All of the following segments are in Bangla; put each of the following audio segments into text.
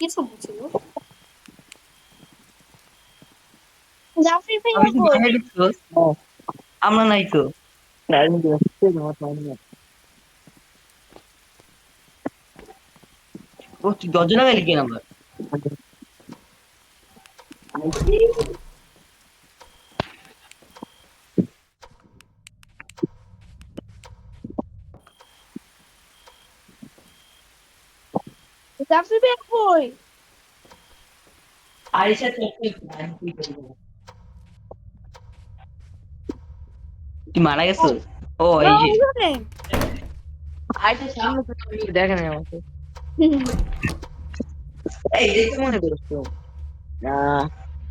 কিছু বুঝিল জাফরি ভাই আমি তো কই বাসায় ঢুকছো আমরা নাই তো ও তুই দরজা লাগাইলি কেন আবার জাফরি ভাই কই আরিশা তুই মারা গেছো ও না এই যে ওখানে আরিশা সামনে তো দেখে নাই আমাকে এই দেখে মনে করছো না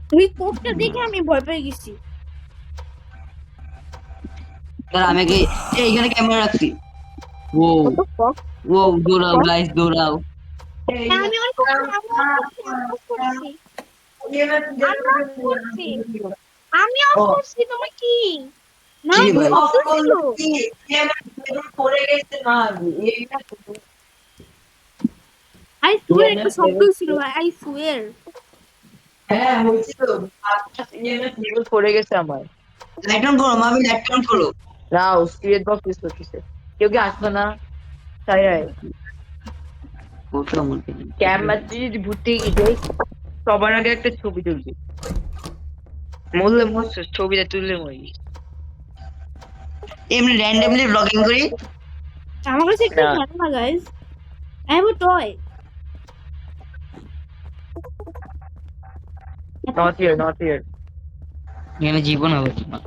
তুই পোস্টটা দেখে আমি ভয় পেয়ে গেছি তার আমি আগে এইখানে ক্যামেরা রাখছি ও কত ফক ও দৌড়াও গাইস দৌড়াও আমি অন করছি আমি অন করছি আমি অন ও করছি তোমার কি না কি ভাই শব্দ ছিল পড়ে গেছে না আই সুয়ের একটা শব্দ ছিল ভাই আই সুয়ের হ্যাঁ হয়েছিল পড়ে গেছে আমার লাইট অন করো মামি লাইট অন করো নাও স্পিরিট বক্স ইউজ করতেছে কেউ কি আসবে না তাই ক্যামেরা যদি ভূতে গেছে সবার আগে একটা ছবি তুলবি মরলে মরছে ছবিটা তুললে মরি এমনি র্যান্ডমলি ব্লগিং করি আমার কাছে একটু না জানো না guys I have a toy not here এখানে জীবন হবে না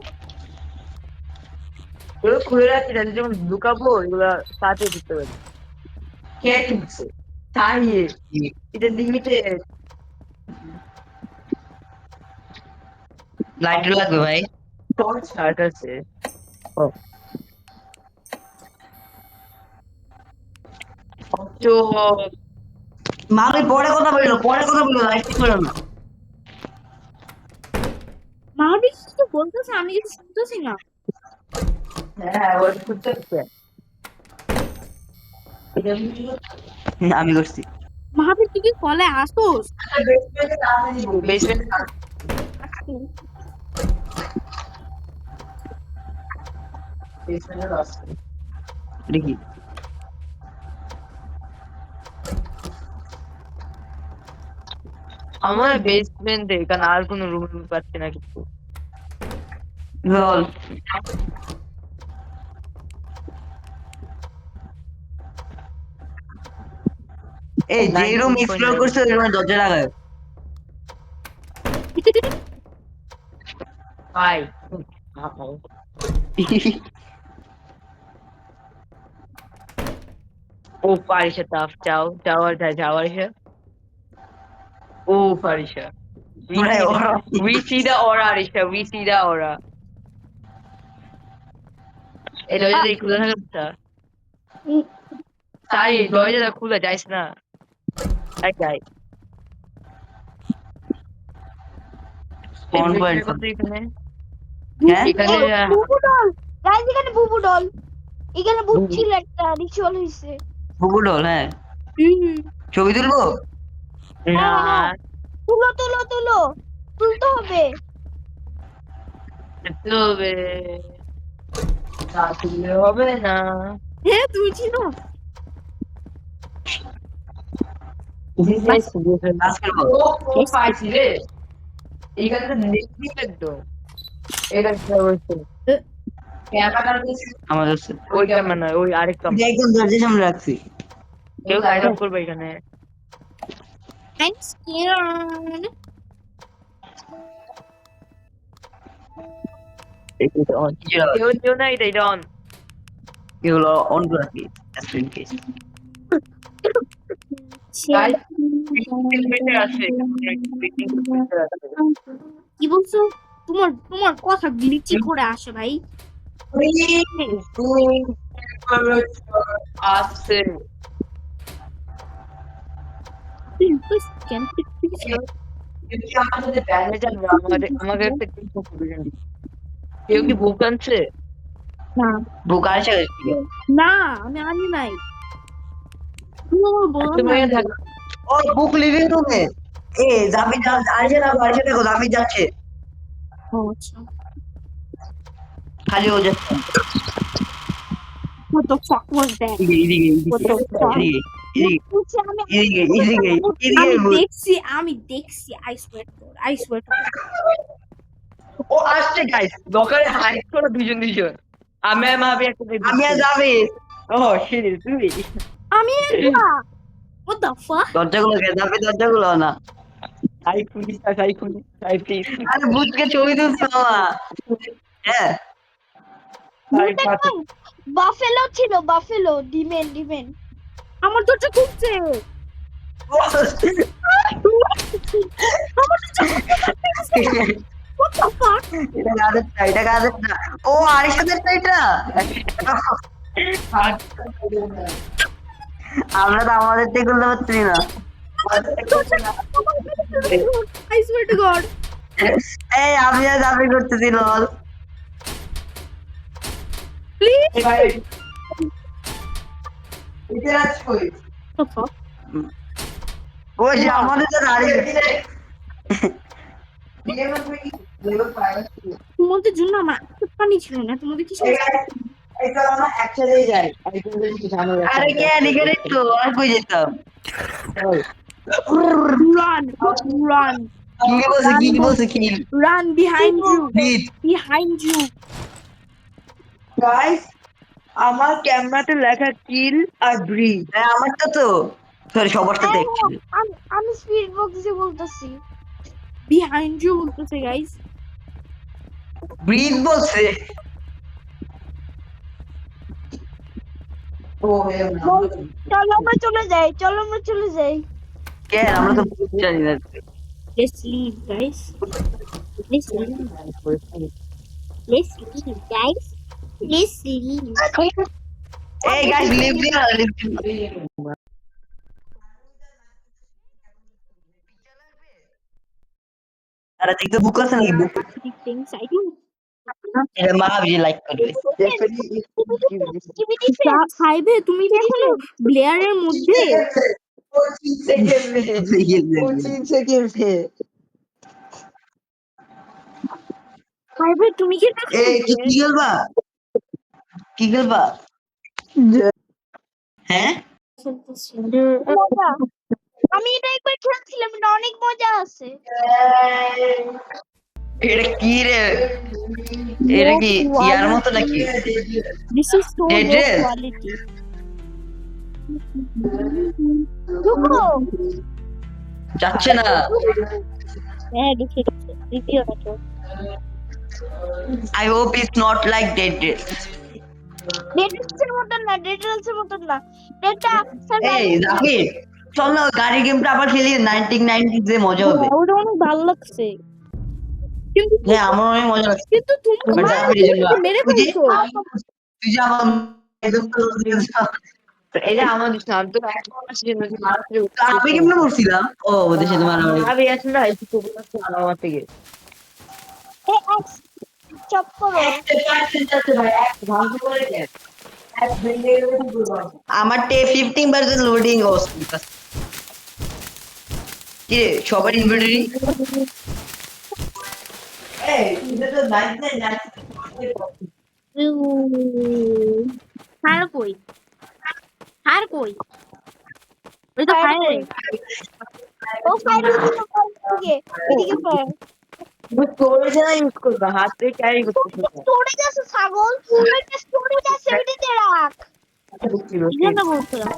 এগুলো খুলে রাখছি তাহলে যখন লুকাবো এগুলা সাথে দিতে পারি কে দিচ্ছে তাই এটা লিমিটেড লাইট লাগবে ভাই টর্চ শার্ট আছে ও তো মামি পরে কথা বললো লাইট করো না মাহাবীর তো বলতেছে আমি কিছু শুনতেছি না হ্যাঁ ওর খুঁজতে আমি করছি মাহাবীর তুই কি কলে আসোস বেসমেন্টে আসছি। দেখি আমার বেসমেন্টে এখানে আর কোনো রুম পাচ্ছি না কিছু লল এই যে রুম এক্সপ্লোর করছে ওই রুমে দরজা লাগায় ভাই ও পারিসা তাফ চাও যাওয়ার যাওয়ার ও পারিসা we see the aura Arisha we see the aura এই দরজাটা খুলে থাকে বুঝছা তাই দরজাটা খুলে যাইস না এক যাই স্পন পয়েন্ট কত এখানে হ্যাঁ এখানে বুবু ডল গাইস এখানে বুবু ডল এখানে ভূত ছিল একটা রিচুয়াল হইছে বুবু ডল হ্যাঁ ছবি তুলবো না তুলো তুলো তুলো তুলতে হবে তবে না তুললে হবে না হ্যাঁ তুই ছিল ও পাইছি রে এইখানে তো দেখবি একদম এটা কি হচ্ছে আমাদের ওই ক্যামেরা নয় ওই আরেক ক্যামেরা একদম দরজার সামনে রাখছি কেউ লাইট অফ করবে এখানে I'm scared. এটা অন কেউ না এটা অন এগুলো অন করে রাখি জাস্ট ইন কেস গাইস আছে কি বলছো তোমার তোমার কথা গ্লিচি করে আসে ভাই আছে আমাদের কেউ কি বুক আনছে না বুক আসে না আমি আনি নাই তুমি আমার বলো তুমি না থাকো ও বুক লিভিং রুমে এ জামি যা আরিসে দেখো জামি যাচ্ছে ও আচ্ছা খালি ও যাচ্ছে what the fuck was that এদিকে what the fuck বলছি আমি আমি দেখছি I swear to God ও আসছে গাইস দোকানে হাইট করো দুজন আমি আর মাবি একটা আমি আর যাবে ও শিরি তুই আমি একলা what the fuck দরজাগুলো কে যাবে দরজাগুলো না হাই পুলিশ হাই প্লিজ আরে বুঝকে ছবি তুলছে মামা হ্যাঁ বাফেলো ছিল বাফেলো ডিমেন আমার দরজা খুলছে what the fuck এটা কাদের না ও আরিশাদের এটা আমরা তো আমাদের থেকে করতে পারছি না I swear to God এই আমি আর দাবি করতেছি লল please what the fuck ওই যে আমাদের তো দাঁড়িয়ে তোমাদের জন্য আমার পানি ছিল না তোমাদের কিছু আরে কে নিকেন একটু আর কই যেতাম run কি বলছে কিল run behind you গাইস আমার ক্যামেরাতে লেখা কিল আর ব্রিজ হ্যাঁ আমারটা তো সরি সবারটা তো অ্যাকচুয়ালি আমি স্পিড বক্সে বলতেছি behind you বলতেছে guys ব্রিজ বলছে চলো আমরা চলে যাই কে আমরা তো জানি না let's leave guys let's leave guys let's leave এই গাইস লিভ দিও আরে দেখতে বুক আছে নাকি বুক things I do এটা মা ভিডিও লাইক করবে খাইবে তুমি দেখো ব্লেয়ারের মধ্যে খাইবে তুমি কি দেখো এই কি খেলবা হ্যাঁ মজা আমি এটা একবার খেলছিলাম এটা অনেক মজা আছে এটা কি রে এটা কি ইয়ার মতো নাকি this is so Dead low Rail? quality ঢুকো যাচ্ছে না হ্যাঁ দেখি দ্বিতীয় নাটক I hope it's not like dead ডেডেলসের মতন না ডেটা এই জাফির চল না ওই গাড়ি গেমটা আবার খেলি 1990 যে মজা হবে ওটা অনেক ভালো লাগছে কিন্তু হ্যাঁ আমার অনেক মজা লাগছে কিন্তু তুমি But জাফির এই জন্য মেরে তুই যে- ফেলছো তুই যে আমার এই যে আমাদের শান্ত আমি কেমনে করছিলাম ও ওদের সাথে মারামারি আমি আসলে না একটু আমার থেকে চপ করো আমার 15% লোডিং কি রে সবার ইনভেন্টরি হার কই ওই তো ফায়ার ও ফাইল এদিকে পড় স্টোরেজ না ইউজ করবা হাতে ক্যারি করতে স্টোরেজ আছে ছাগল একটা স্টোরেজ আছে ওইটাতে রাখ কি জন্য বলছিলাম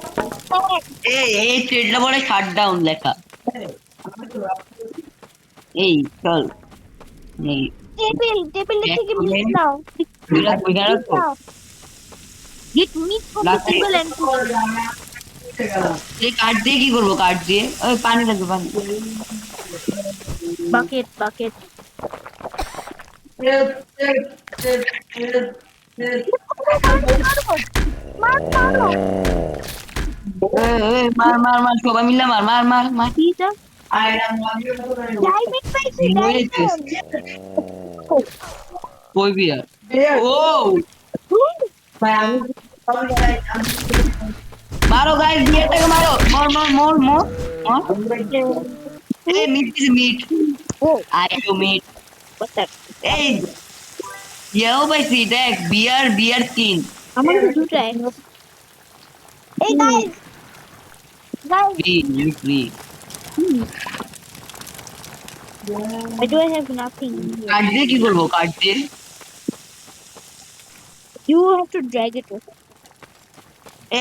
এই ট্রেডটা বলে শাটডাউন লেখা এই চল এই টেবিল থেকে মিট নাও গেট মিট লাস্টে। টেবিল এন্ড এই কাঠ দিয়ে কি করবো কাঠ দিয়ে ওই পানি লাগবে পানি বাকেট মার সবাই মিলে মার কিটা ডায়মন্ড পাইছি কই বিয়ার ও মারো গাইস বিয়ারটাকে মারো মর এই মিট ও I to meet what the এই ইয়েও পাইছি দেখ বিয়ার স্কিন আমার কাছে দুটো egg। এই guys free I do have nothing here. Card দিয়ে কি করবো কার্ড দিয়ে You have to drag it over.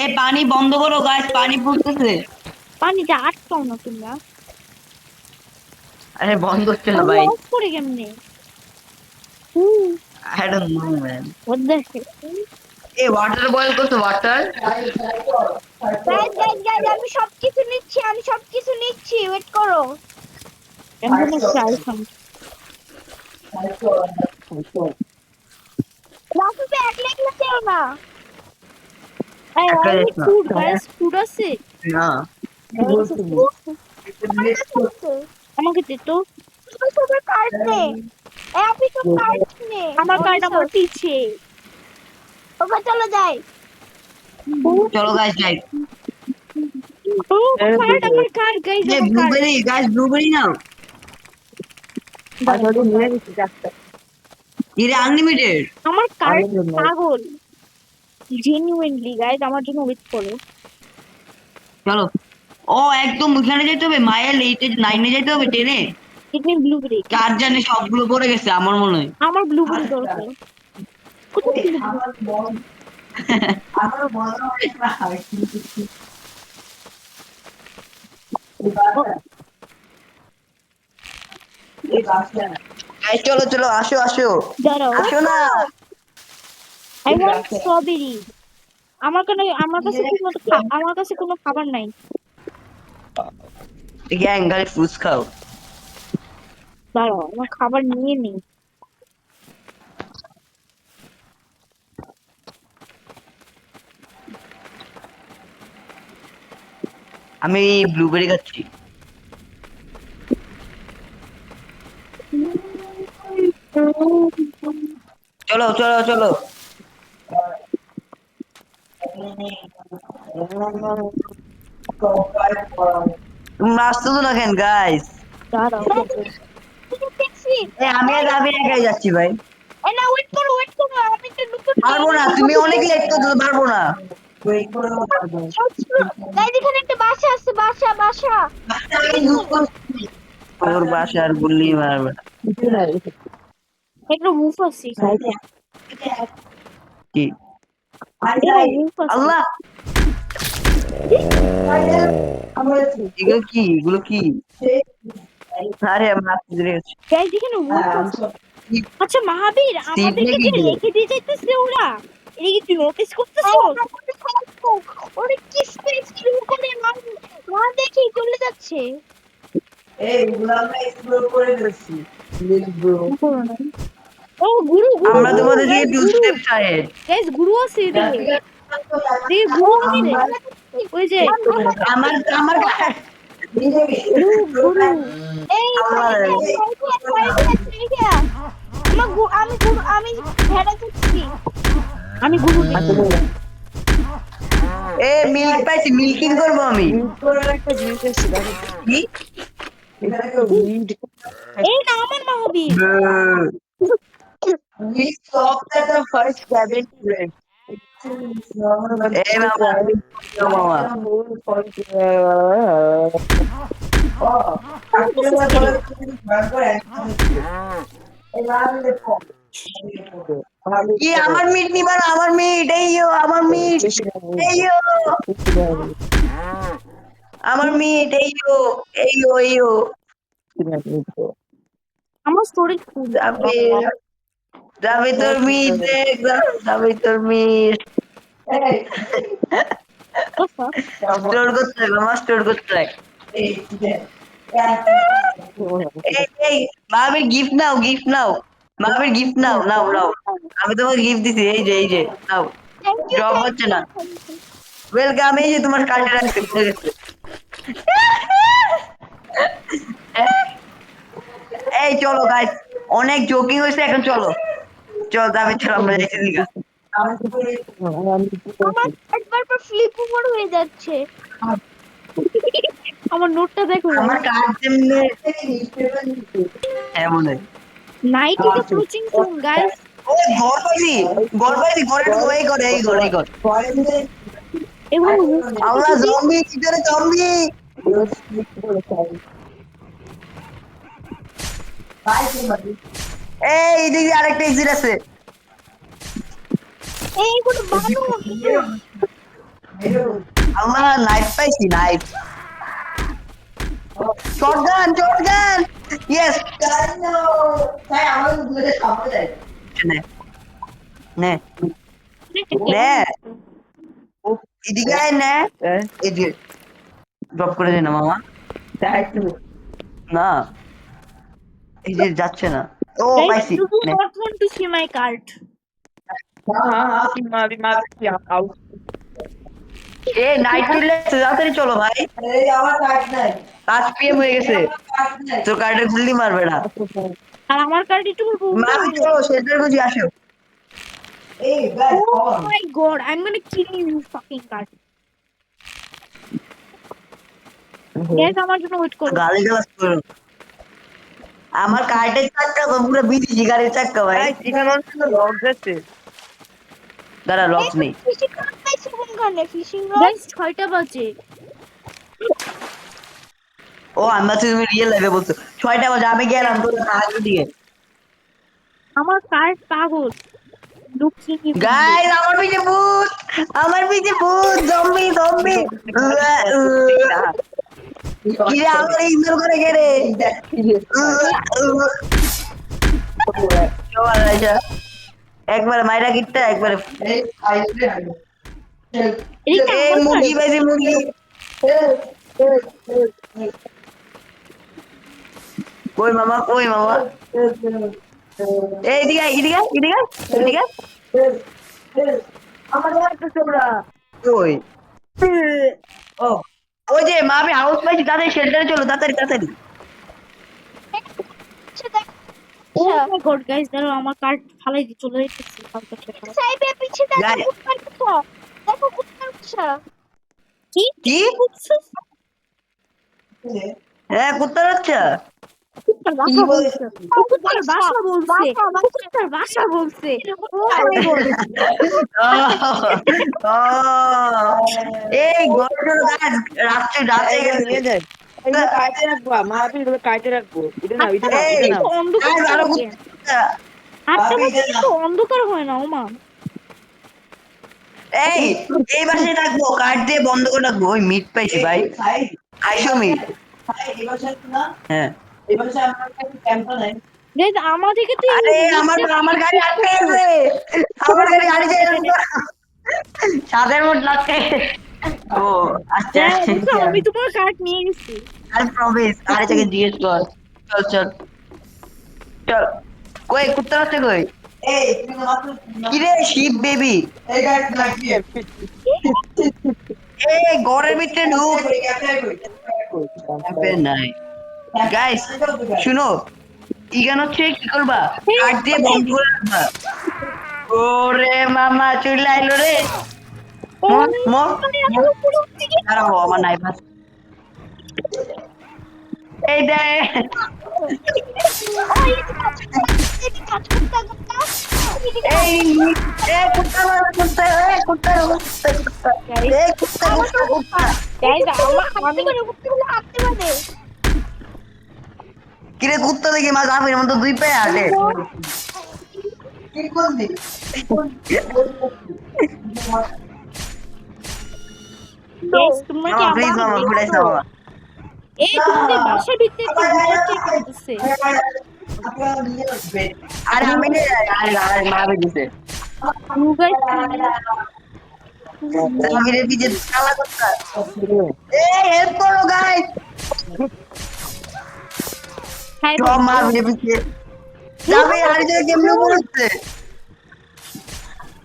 এ পানি বন্ধ করো গাইস পানি পড়তেছে পানিটা আটকাও না তোমরা। আরে বন্ধ হচ্ছে না ভাই অফ করে কেমনে? I don't know man What the heck? এ ওয়াটার বয়েল করছো ওয়াটার guys আমি সবকিছু নিচ্ছি ওয়েট করো I'm gonna try something. Rafi তো একলা খেও না I একটা need দেখলাম। food, guys. Food আছে? না আমাকে দে তো। সবার কার্ড নে আপনি তো কার্ড নে আমার কার্ড আমার পিছে। ওকে চলো যাই চলো গাইস গাইস ও আমার কার্ড গাইস এই আমার কার্ড। ব্লুবেরি গাইস ব্লুবেরি নাও আসলে নিয়ে নিচ্ছি চারটা এটা আনলিমিটেড আমার কার্ড আমার জন্য। পাগল। জেনুইনলি গাইস আমার জন্য ওয়েট করো। চলো ও একদম ওখানে যেতে হবে মাইল 9 যেতে হবে 10 গিভ মি ব্লুবেরি। কার জানে সবগুলো পড়ে গেছে আমার মনে হয় আমার ব্লুবেরি দরকার। কোথায় ছিল? গাইস চলো চলো আসো আসো দাঁড়াও। আসো না I want strawberry. আমার কাছে কোনো খাবার নাই। গ্যাং গাইস ফ্রুটস খাও দাঁড়াও আমার খাবার নিয়ে নেই। আমি ব্লুবেরি খাচ্ছি চলো চলো চলো তোমরা আসতেছো না কেন গাইস দাঁড়াও। দেখছি আমি আর আমি একাই যাচ্ছি ভাই এই না ওয়েট করো আমি একটু লুকো পারবো না তুমি অনেক লেট করতে পারবো না গাইস এখানে একটা বাসা আছে বাসা তোর বাসার গুল্লি মারবে একটা মুভ আছে। কি একটা মুভ আছে। আল্লাহ এগুলো কি আরে আমার হাত ধরে গেছে গাইস এখানে মুভ আছে। আচ্ছা মাহাবীর আমাদেরকে যে রেখে দিয়ে যাইতেছে ওরা। এটা কি তুই নোটিস করতেছিস? ওরে কি স্পেস শুরু করে মা দেখি চলে যাচ্ছে ও গুরু আমরা তোমাদের দিকে টু স্টেপ সাইড গাইস গুরু আছে এদিকে। এই গুরু আছে রে। ওই যে আমার আমার গুরু এই আমি ভেড়া দিচ্ছি আমি গুরু এ মিল্ক পাইছি মিল্কিং করবো আমি একটা জিনিস আছে কি এই না আমার মাহাবীর। we stopped at the first cabin red. এ মামা মামা কি আমার মিট নিবা না আমার মিট এইও আমার মিট এইও আমার মিট এইও আমার স্টোরেজ ফুল। যাবে তোর মিট দেখ যাবে তোর মিট স্টোর করতে হবে আমার স্টোর করতে হবে এই মামির গিফট নাও মামির গিফট নাও আমি তোমাকে গিফট দিছি এই যে নাও ড্রপ হচ্ছে না ওয়েলকাম এই যে তোমার কার্ডে রাখতে এই চলো গাইস অনেক জোকিং হয়েছে এখন চলো যাবে চলো আমরা যাইছি দিকে আমার একবার পর ফ্লিপ ওভার হয়ে যাচ্ছে আমার নোটটা দেখো আমার কার্ড তেমনি এমন night is approaching soon guys ওই ঘর পাইছি ঘরে ঢুকো এই ঘর এগুলো আল্লাহ জম্বি ভিতরে জম্বি এই এদিকে আরেকটা এক্সিট আছে এইগুলো বানো আল্লাহ নাইফ পাইছি নাইফ শটগান ইয়েস তাই আমার দুটো সামনে যায় নে এদিকে আয় নে এদিকে ড্রপ করে দে না মামা না এই যে যাচ্ছে না ও পাইছি Do you not want to see my card? A night চলে তাড়াতাড়ি চলো ভাই আমার কার্ড নাই 5 PM হয়ে গেছে তোর কার্ডে গুল্লি মারবে না আর আমার কার্ড একটু মার চলো শেল্টার বুঝি আসো এই guys Oh my god, I'm gonna kill you fucking card. Guys, আমার জন্য ওয়েট করো। গালি গালাজ করো আমার কার্ডের চাক্কা তো পুরো বিদেশি গাড়ির চাক্কা ভাই দাঁড়া লক নেই ফিশিং রড পাইছি কোনখানে ফিশিং রড Guys, 6টা বাজে। ও আমরা তো তুমি রিয়েল লাইফে বলছো 6টা বাজে আমি গেলাম তোর আগে দিয়ে আমার কার্ড পাগল। লুকিয়ে কি গাইস আমার পিছে ভূত জম্বি কি রে আমার ইগনোর করে গেরে একবার মাইরা কিটটা একবার এই মুরগি পাইছি মুরগি কই মামা এই এদিকে কই ও ওই যে মা আমি হাউস পাইছি তাড়াতাড়ি শেল্টারে চলো তাড়াতাড়ি ও মাই গড গাইস, দাঁড়াও আমার কার্ড ফালাই দি চলে যাইতেছে কালকে সেটা। সাইবে পিছে দেখো কুত্তার পিছা দেখো কুত্তার পিছা কি বুঝছিস? হ্যাঁ কুত্তার বাচ্চা কুত্তার বাসা বলছে। কুত্তার বাসা বলছে। কুত্তার বাসা বলছে। ও মাই গড। এই গরুর গাছ রাতে নিয়ে যায় অন্ধকার হয় না ওমা। এই বাসায় রাখবো কাঠ দিয়ে বন্ধ করে রাখবো ওই মিট পাইছি ভাই 250 মিট হ্যাঁ গাইস আমাদেরকে তো আরে আমার গাড়ি আটকে গেছে আমার গাড়ি যায় সাদের মোট লাগছে ও আচ্ছা আমি তোমার কার্ড নিয়ে গেছি। আর প্রমিস আরে জায়গায় জিজ্ঞেস কর চল কই কুত্তা আছে কই কিরে শিপ বেবি এই ঘরের ভিতরে ঢুক নাই গাইস শুনো ইগান হচ্ছে কি করবা কাট দিয়ে বন্ধ করে রাখবা ওরে মামা চলে আইলো রে দাঁড়াও আমার নাই পাস এই দে এই কুত্তা কিরে কুত্তা দেখি মাছ আফের মতো 2 পায়ে হাঁটে তোমরা কি প্লিজ মামা ঘুরাইছ বাবা এই তোমাদের বাসার ভিতরে কি করতেছে? আরে আমি আরে মা দিছে আমি যে কালা কুত্তা এই হেল্প করো গাইস সব মার পিছে যাবে আর যে কেমনে করছে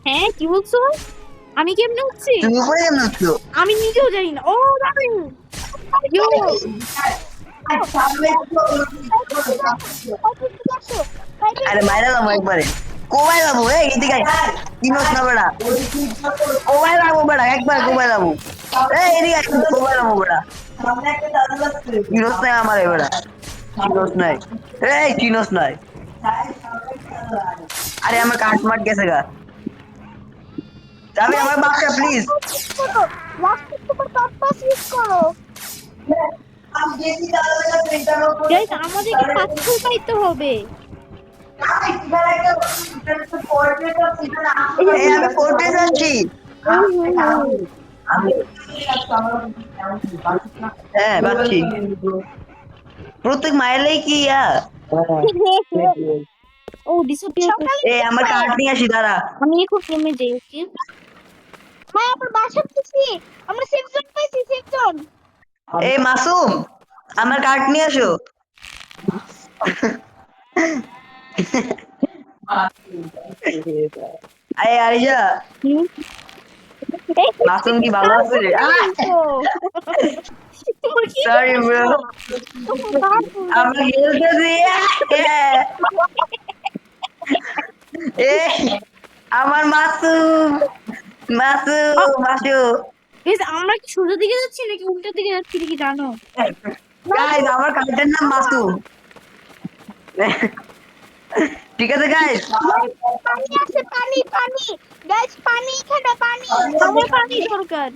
হ্যাঁ কি বলছো? আমি কেমনে উঠছি? তুমি উপরে কেমনে উঠছো আমি নিজেও জানি না। ও দাঁড়াই আরে মাইরা দাও একবারে কোবাই যাবো এদিকে কিনোস না বেড়া কোবাই যাবো বেড়া একবার কোবাই যাবো এদিকে কোবাই যাবো বেড়া কিনোস নাই আমার বেড়া চিনোস নাই চিনোস নাই আরে আমার কাট মার গেছে গা যাবে আমার বাপটা প্লিজ লাস্টে তোমার কম্পাস ইউজ করো। গাইস আমাদেরকে পাথর পাইতে হবে। আমি কোর্টে যাচ্ছি হ্যাঁ পাচ্ছি প্রত্যেক মাইলেই কি ও ডিসঅ্যাপিয়ার আমার কার্ড নিয়ে আসি দাঁড়া আমি এখন নেমে যাই ওকে হ্যাঁ আমরা বাসা পেয়েছি, আমরা সেফ জোন পেয়েছি, সেফ জোন। মাসুম আমার কার্ড নিয়ে আসো আরিজা মাসুম কি ভালো আছে সরি ব্রো আমি খেলতেছি আমার মাসুম মাসু গাইস আমরা কি সোজা দিকে যাচ্ছি নাকি উল্টো দিকে যাচ্ছি কি জানো? গাইস আমার কার্ডের নাম মাসুম ঠিক আছে গাইস পানি আছে, পানি পানি গাইস, পানি এখানে পানি। আমার পানি দরকার।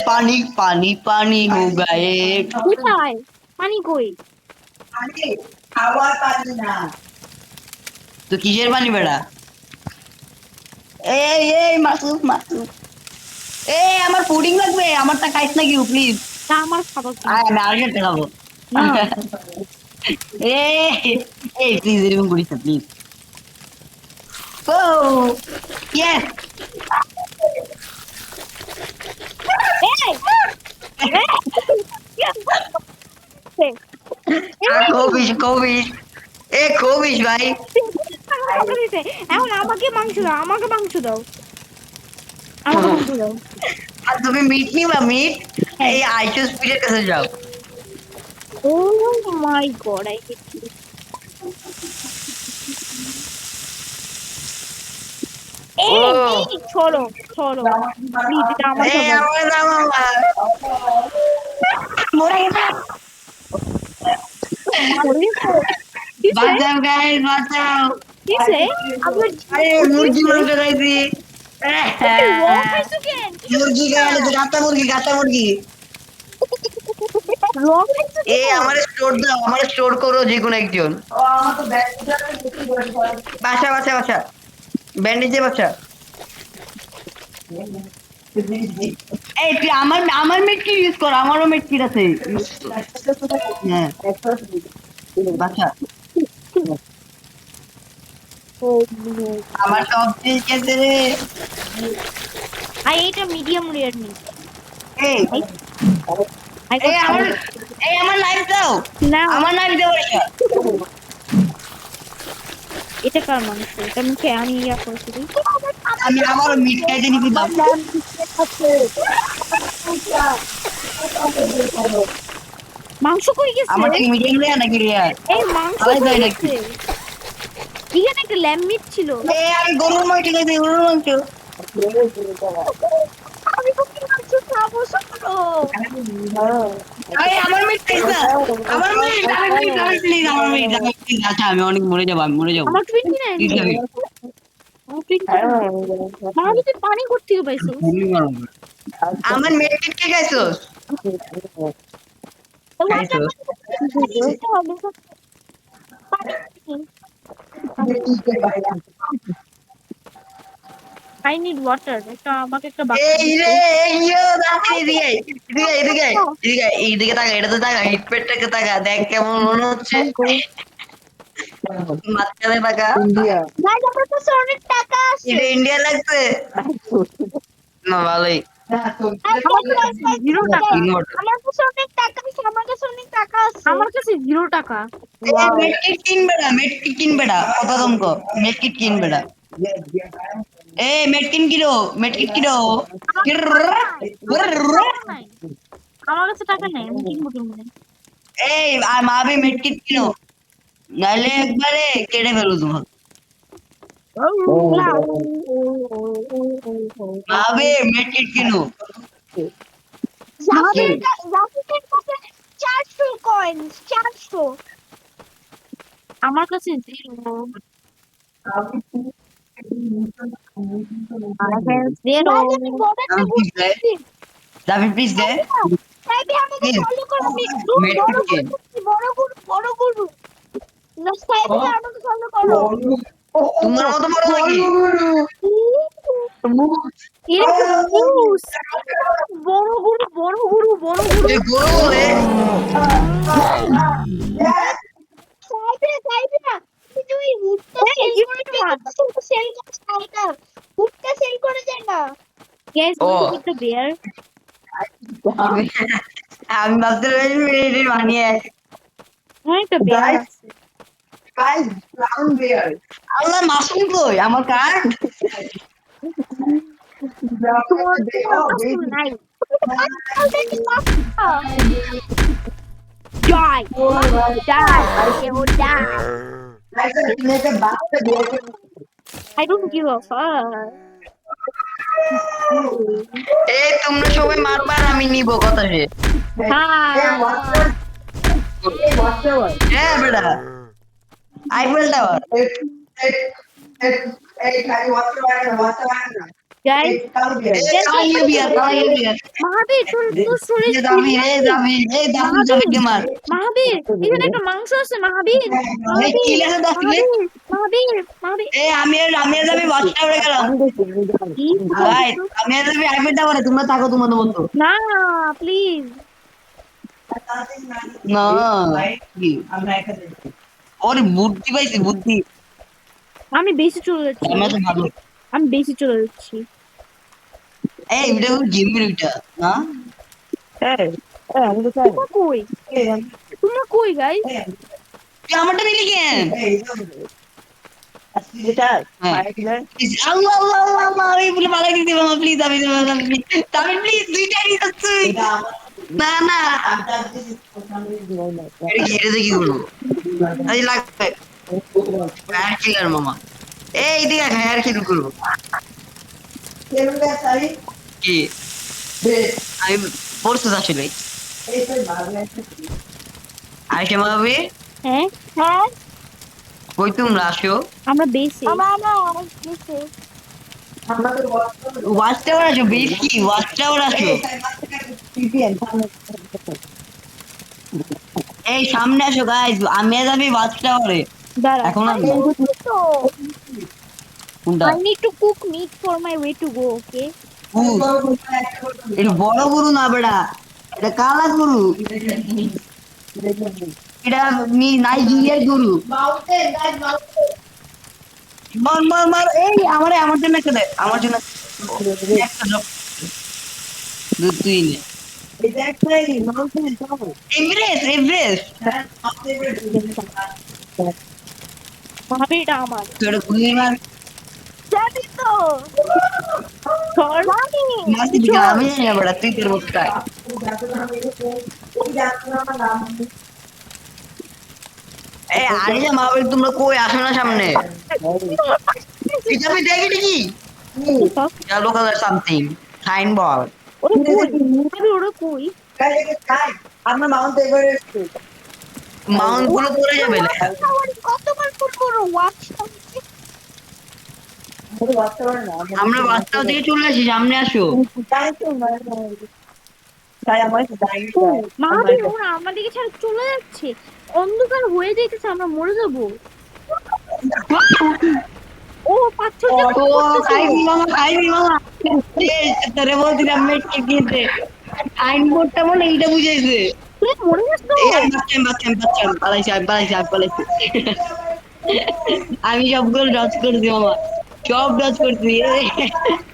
पानी पानी पानी हो गए কোথায় পানি কই? तो किसेर पानी बेड़ा ए मासूम मासूम আমার পুডিং লাগবে আমারটা খাইছ না কিউ প্লিজ তা আমার খাবার কি? আমি আরেকটা খাবো না। প্লিজ এরকম করিস না প্লিজ ও ইয়েস কবিশ ভাই এখন আমাকে মাংস দাও, আমাকে মাংস দাও, আমাকে মাংস দাও। আর তুমি মিট নিবা মিট এই আইটো স্পিডের কাছে যাও oh my god I hate you. ছড়ো ছড়ো প্লিজ, এটা আমার খাবার। মরে গেছে বাঁচাও গাইস বাঁচাও কিসে? আরে মুরগি মাংস খাইছি মুরগি গাইস গাতা মুরগি আমার স্টোর দাও আমার স্টোর করো যে কোনো একজন বাসা বাসা বাসা ব্যান্ডেজে বাসা তুই আমার মেট কি ইউজ কর আমারও মেট কিট আছে হ্যাঁ বাসা আমার সব ঠিক আছে রে এইটা মিডিয়াম রেয়ার নেই। আমার লাইফ দাও না আমার লাইফ দাও এটা কার মাংস? এটা মুখে আমি ইয়া করছি। আমি আমার মিট খাইতে নিবি দাও মাংস কই গেছে? আমার কি মিডিয়াম রে নাকি রে এই মাংস আলাদা কই নাকি? গেছে? এখানে একটা ল্যাম্ব মিট ছিল। আমি গরুর মাংস খাইতে গরুর মাংস আমি তো মাংস খাবো সরো। আমার মিট খাইছা আমার মিট প্লিজ আমার মিট আচ্ছা আমি অনেক মরে যাবো আমি মরে যাবো আমার 29 কি খাবি মামা তুই পানি কোথা থেকে পাইছো? আমার মেট্রিক কে খাইছস খাইছস I need water. একটা আমাকে একটা এই রে ইয়ো দাঁড়া এদিকে তাকা এটাতে তাকা হিটপ্যাডটাকে তাকা দেখ কেমন মনে হচ্ছে মাঝখানে তাকা গাইস আমার কাছে অনেক টাকা আছে। এটা ইন্ডিয়া লাগছে না ভালোই জিরো টাকা। আমার কাছে অনেক টাকা আছে, আমার কাছে অনেক টাকা আছে। আমার কাছে 0 টাকা। মেটকিট কিনবেড়া কত দাম কো মেটকিট কিনবেড়া মেটকিন কিলো আমার কাছে টাকা নাই, আমি কিনবো কেমনে? মাবি মেটকিট কিনো নাহলে একবারে কেটে ফেলো তোমার মাহাবীর মেটকিট কিনু জাফিরের কাছে 400 কয়েন্স 400। আমার কাছে জিরো। জিরো। গাইজ আমি বড় একটা আমি বুট please দে কিনছি। জাভি প্লিজ দে সাইবি আমাকে প্লিজ ফলো করো, আমি মেটকিট বড় কিন গুরু বড় গুরু না, সাইবি আমাকে ফলো করো। তোমার মতো বড় নাকি এরকম মুস বড় গরু বড় গরু বড় গরু। এই গরু রে সাইবি না, তুই হুডটা এই, সেল give করে me দে, one. সেল করে সাইটা হুডটা সেল করে দে না। Guys, O want to eat the bear? আমি আমি ভাবতে পারি বানিয়ে হ্যাঁ, একটা bear আছে। আল্লাহ মাসুম কই আমার কার্ড তোমার মাশরুম নাই। অলরেডি পাঁচটা। Die, die, you die. I don't give a fuck. এই তোমরা সবাই মারবার আমি নিব কথা শেষ হ্যাঁ, হ্যাঁ বেটা আইফেল টাওয়ার guys, কালিয়া বিয়ার মাহাবীর তোর শরীর দাবি রে দাবি এই দাবি দাবি কে মার মাহাবীর এখানে একটা মাংস আছে মাহাবীর এই কিলে দাবি মাহাবীর মাহাবীর এই আমি আর দাবি ওয়াচ টাওয়ারে গেলাম কি ভাই আমি আর দাবি আইফেল টাওয়ারে তোমরা থাকো তোমাদের মতো না প্লিজ না কি ওরে বুদ্ধি পাইছি বুদ্ধি আমি বেশি চলে যাচ্ছি আমরা তো ভালো আমি বেশি চলে যাচ্ছি এই এটা গেমের ওইটা না তোমরা কই তোমরা কই গাইস তুই আমারটা নিলি কেন আল্লাহ আল্লাহ আল্লাহ আল্লাহ আমি বলে মালাই দিতে মামা প্লিজ আমি তামিল প্লিজ দুইটা নিয়ে যাচ্ছি না না এটা ঘিরে দেখি করবো আজ লাগবে ফায়ার কিলার মামা এই দিকে ফায়ার কিল করবো কি আমি পড়তে আসলে আইসে মাবি হ্যাঁ হ্যাঁ কই তোমরা আসো আমরা বেশি আমার না নিচে। ওয়াচ টাওয়ার আসো বেশ কি ওয়াচ টাওয়ার আসো এই সামনে আসো গাইস আমি আর আমি ওয়াচ টাওয়ারে দাঁড়া এখন আর আরে না। বুঝলি তো কোনটা I need to cook meat for my way to go, okay? এটা বড় গরু না বেড়া এটা কালা গরু এটা নাইজেরিয়ার গরু মার মার মার এই আমার জন্য একটা দে আমার জন্য একটা দাও। তুই নে এভারেস্ট এভারেস্ট ভাবি এটা আমার তোর গুলি মার জানি তো ধর জানি। মাসি দিকে আমি জানি না বেড়া তুই তোর মুখটা এই আরে যা মা বলি তোমরা কই আসো না সামনে এটা আমি দেখি দেখি yellow color something sign ball ওরা কই ভাবি ওরা কই মাউন্ট গুলো পড়ে যাবে না কতবার ফোন করো ওয়াচ আমরা বাচ্চাও থেকে চলে আসি সামনে আসো মাহাবি ওরা আমাদেরকে ছাড়া চলে যাচ্ছে অন্ধকার হয়ে যাইতেছে আমরা মরে যাবো ও পাথর ও খাইবি মামা তোরে বলছিলাম মেটকে কিনতে সাইন বোর্ডটা বলে এইটা বুঝাইছে তুই মরে যাচ্ছ বাচ্চা পালাইছি আমি সবগুলো ডচ করছি মামা সব ডচ করছি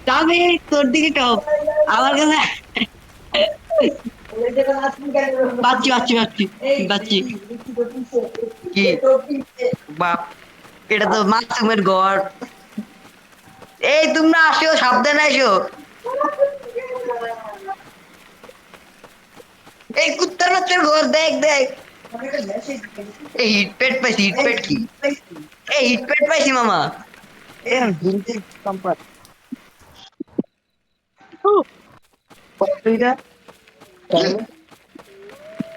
তবে তোর দিকে টপ আমার কাছে বাচ্চি কি বাপ এটা তো মাসুমের ঘর এই তোমরা আসো সাবধানে আসো এই কুত্তার বাচ্চার ঘর দেখ এই হিট পেট পাইছি হিট পেট কি এই হিট পেট পাইছি মামা হিলতে সম্পদ কতটা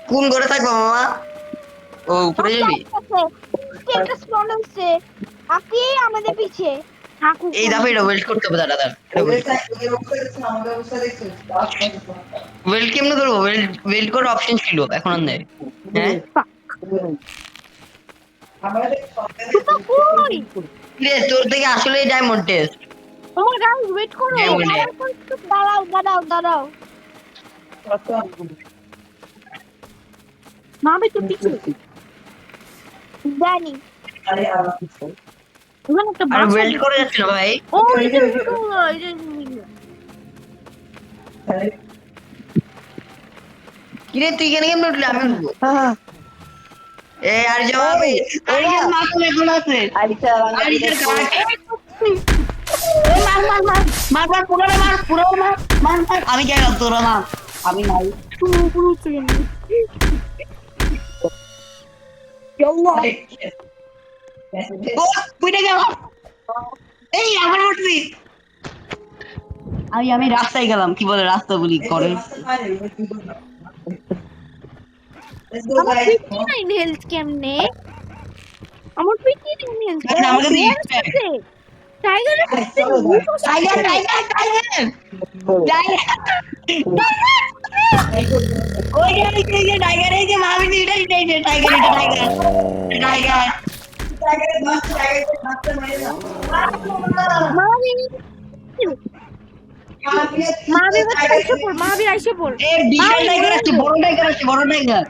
কোন ঘরে থাকবো মামা? ও উপরে যাবি? একটা স্পন হচ্ছে আপনি আমাদের পিছে থাকুক এই দাফে এটা ওয়েল্ড করতে হবে, দাঁড়া দাঁড়া, ওয়েল্ড কেমনে করবো? ওয়েল্ড করার অপশন ছিল, এখন আর নেই। হ্যাঁ কই রে, তোর থেকে আসলে ডায়মন্ড টেস্ট। তোমার গাইস ওয়েট করো দাঁড়াও দাঁড়াও দাঁড়াও মামি তো পিছু জানি ওখানে একটা আরে বাস ওয়েল্ড করে যাচ্ছে না ভাই। ও এই যে কিরে তুই কেন কেমন উঠলি? আমি উঠবো। এ আর জবাব আরিয়ার মাথা এখন আছে। আরিয়ার মার মার মার মার মার পুরো মার পুরো মার মার মার। আমি কে গেল তোরা মার, আমি নাই। পুরো ট্রেন ও কুইটা গেল। এই আমার উঠবি। আমি রাস্তায় গেলাম, কি বলে রাস্তা বলি করে। আমার পিটি নাই হেলথ কেমনে আমার পিটি নাই হেলথ আচ্ছা, আমার কাছে ইচ্ছে। টাইগার টাইগার টাইগার টাইগার ওই যে টাইগার, এই যে মামি এটা টাইগার এটা টাইগার টাইগার মাহাবীর আইসে পড় মাহাবীর আইসে পড় এ বিশাল টাইগার আছে, বড় টাইগার আছে, বড় টাইগার।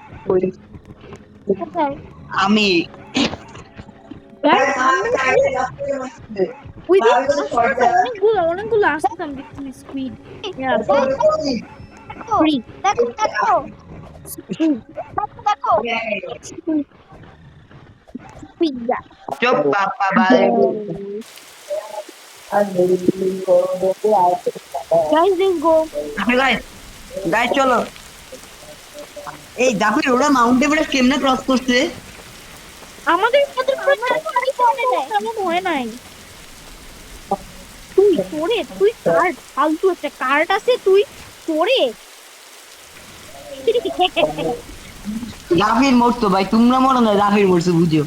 আমি অনেকগুলো আসতাম দেখছি স্কুইড দেখো দেখো দেখো দেখো চুপ পাপা ভাই। Guys let's go guys guys চলো। এই জাফর ওরা মাউন্ট এভারেস্ট কেমনে ক্রস করছে? আমাদের তেমন হয় নাই তুই তোরে তুই কার্ড ফালতু একটা কার্ড আছে তুই তোরে জাফির মরতো ভাই, তোমরা মরো না, জাফির মরছে বুঝো।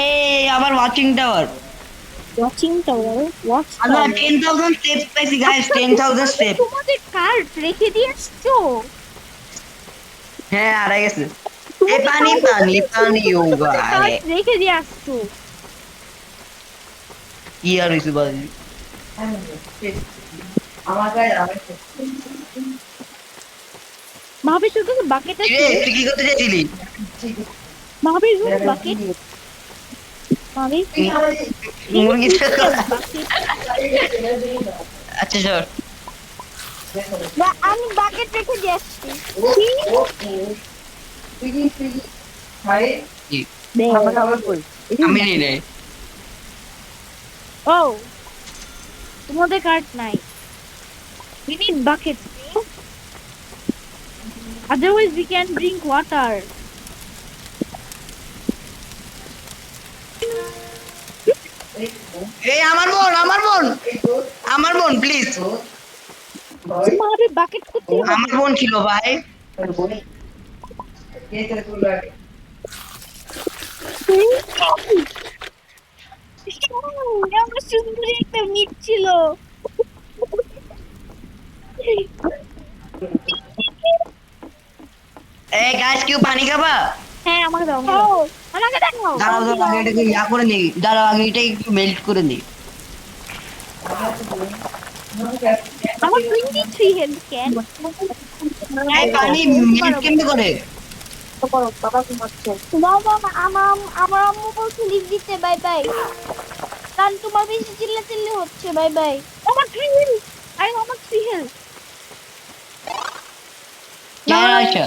এই আবার watching tower. Watching tower watch আমরা 10,000 স্টেপস পাইছি গাইস, 10,000 স্টেপ। তোমাদের কার্ড রেখে দিয়ে আসছো হ্যাঁ আরে গেছে। এ পানি পানি পানি ও গায় কার্ড রেখে দিয়ে আসছো কি আর হইছে ভাই? মহাবীর কাছে বাকেট কি আছে রে, তুই কি করতে চাইছিলি? মহাবীর বাকেট মহাবীর মুরগি আচ্ছা স্যার, আমি বাকেট রেখে দিয়ে আসছি আমি নেই নাই। ও তোমাদের কার্ড নাই we need buckets otherwise we can drink water এই আমার বোন আমার বোন আমার বোন প্লিজ। তোমাদের বাকেট করতে আমার বোন ছিল ভাই। আমার সুন্দরী একটা মিট ছিল এই গাইস কেউ পানি খাবা? হ্যাঁ আমাকে দাও আমাকে দাও দাঁড়াও দাঁড়াও, আগে এটাকে ইয়া করে নেই, দাঁড়াও আগে এটা একটু মেল্ট করে নেই। আমার 23 হেলথ ক্যান এই পানি মেল্ট কেমনে করে? বাবা আমার আম্মু বলছে লিভ দিতে বাই বাই কারণ তোমার বেশি চিল্লাচিল্লি হচ্ছে বাই বাই আমার 3 হেলথ আরে আমার 3 হেলথ কেন আচ্ছা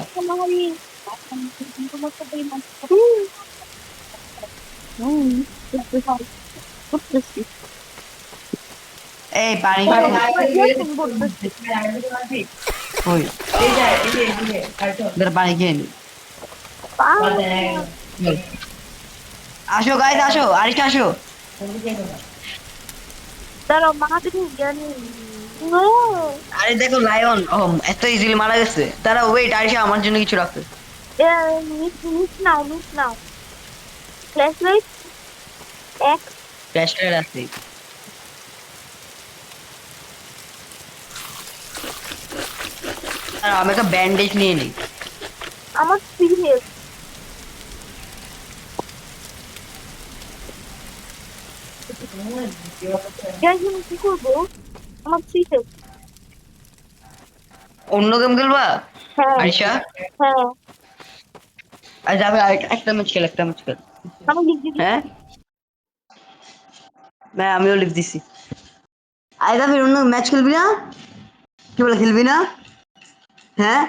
এই পানি খাও। ওই দাঁড়া পানি খেয়ে নি। আসো গাইস আসো, আরেকটা আসো। দাঁড়াও মাহাবীর জ্ঞানী নো আরে দেখো লায়ন এত ইজিলি মারা গেছে। তারা ওয়েট আরিশা আমার জন্য কিছু রাখে। মিস নাও ফ্ল্যাশ লাইট এক ক্যাশটার আছে। আর আমি একটা ব্যান্ডেজ নিয়ে নিই। আমার ফ্রি হেল্প গাইস আমি কি করবো আমার ফ্রি হেল্প অন্য গেম খেলবা হ্যাঁ আরিশা? হ্যাঁ আর যাবে একটা ম্যাচ খেল, একটা ম্যাচ খেল। আমি লিখ দিবি হ্যাঁ না আমিও লিখ দিছি। আরে যাবি অন্য ম্যাচ খেলবি না? কি বলে খেলবি না? হ্যাঁ